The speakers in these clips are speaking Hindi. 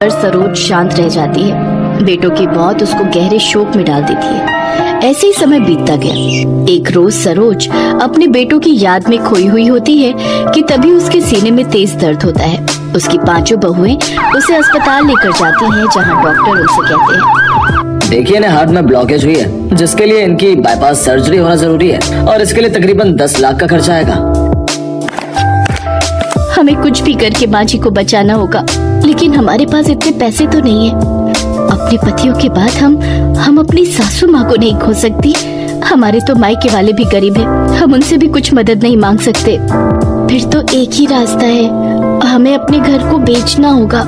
पर सरोज शांत रह जाती है। बेटों की मौत उसको गहरे शोक में डाल देती है। ऐसे ही समय बीतता गया। एक रोज सरोज अपने बेटों की याद में खोई हुई होती है कि तभी उसके सीने में तेज दर्द होता है। उसकी पांचों बहुएं उसे अस्पताल लेकर जाती हैं, जहां डॉक्टर उनसे कहते हैं, देखिए ना, हार्ट में ब्लॉकेज हुई है, जिसके लिए इनकी बाईपास सर्जरी होना जरूरी है और इसके लिए तकरीबन 10 लाख का खर्चा आएगा। हमें कुछ भी करके माँ जी को बचाना होगा, लेकिन हमारे पास इतने पैसे तो नहीं है। अपने पतियों के बाद हम अपनी सासू माँ को नहीं खो सकती। हमारे तो मायके वाले भी गरीब हैं, हम उनसे भी कुछ मदद नहीं मांग सकते। फिर तो एक ही रास्ता है, हमें अपने घर को बेचना होगा।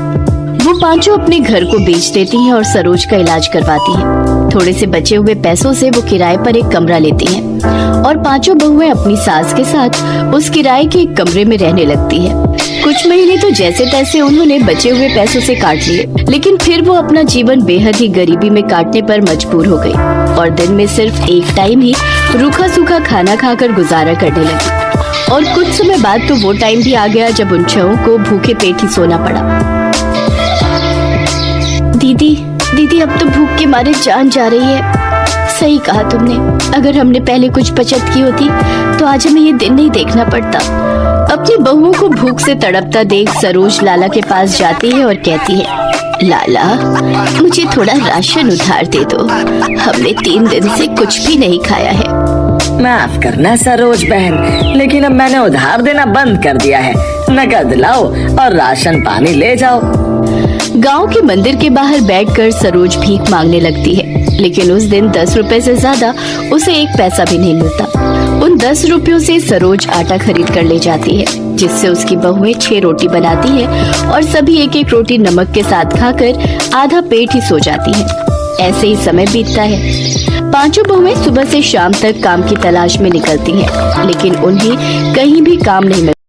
वो पांचों अपने घर को बेच देती हैं और सरोज का इलाज करवाती हैं। थोड़े से बचे हुए पैसों से वो किराए पर एक कमरा लेती हैं और पांचों बहुएं अपनी सास के साथ उस किराए के एक कमरे में रहने लगती है। कुछ महीने तो जैसे तैसे उन्होंने बचे हुए पैसों से काट लिए, लेकिन फिर वो अपना जीवन बेहद ही गरीबी में काटने पर मजबूर हो गई और दिन में सिर्फ एक टाइम ही रूखा सूखा खाना खाकर गुजारा करने लगी। और कुछ समय बाद तो वो टाइम भी आ गया जब उन छहों को भूखे पेट ही सोना पड़ा। दीदी अब तो भूख के मारे जान जा रही है। सही कहा तुमने, अगर हमने पहले कुछ बचत की होती तो आज हमें ये दिन नहीं देखना पड़ता। अपनी बहुओं को भूख से तड़पता देख सरोज लाला के पास जाती है और कहती है, लाला मुझे थोड़ा राशन उधार दे दो, हमने 3 दिन से कुछ भी नहीं खाया है। माफ करना सरोज बहन, लेकिन अब मैंने उधार देना बंद कर दिया है। नकद लाओ और राशन पानी ले जाओ। गांव के मंदिर के बाहर बैठकर सरोज भीख मांगने लगती है, लेकिन उस दिन 10 रुपए से ज्यादा उसे 1 पैसा भी नहीं मिलता। उन 10 रुपयों से सरोज आटा खरीद कर ले जाती है, जिससे उसकी बहुएं 6 रोटी बनाती है और सभी एक एक रोटी नमक के साथ खाकर आधा पेट ही सो जाती है। ऐसे ही समय बीतता है। पांचों बहुएं सुबह से शाम तक काम की तलाश में निकलती हैं, लेकिन उन्हें कहीं भी काम नहीं मिलता।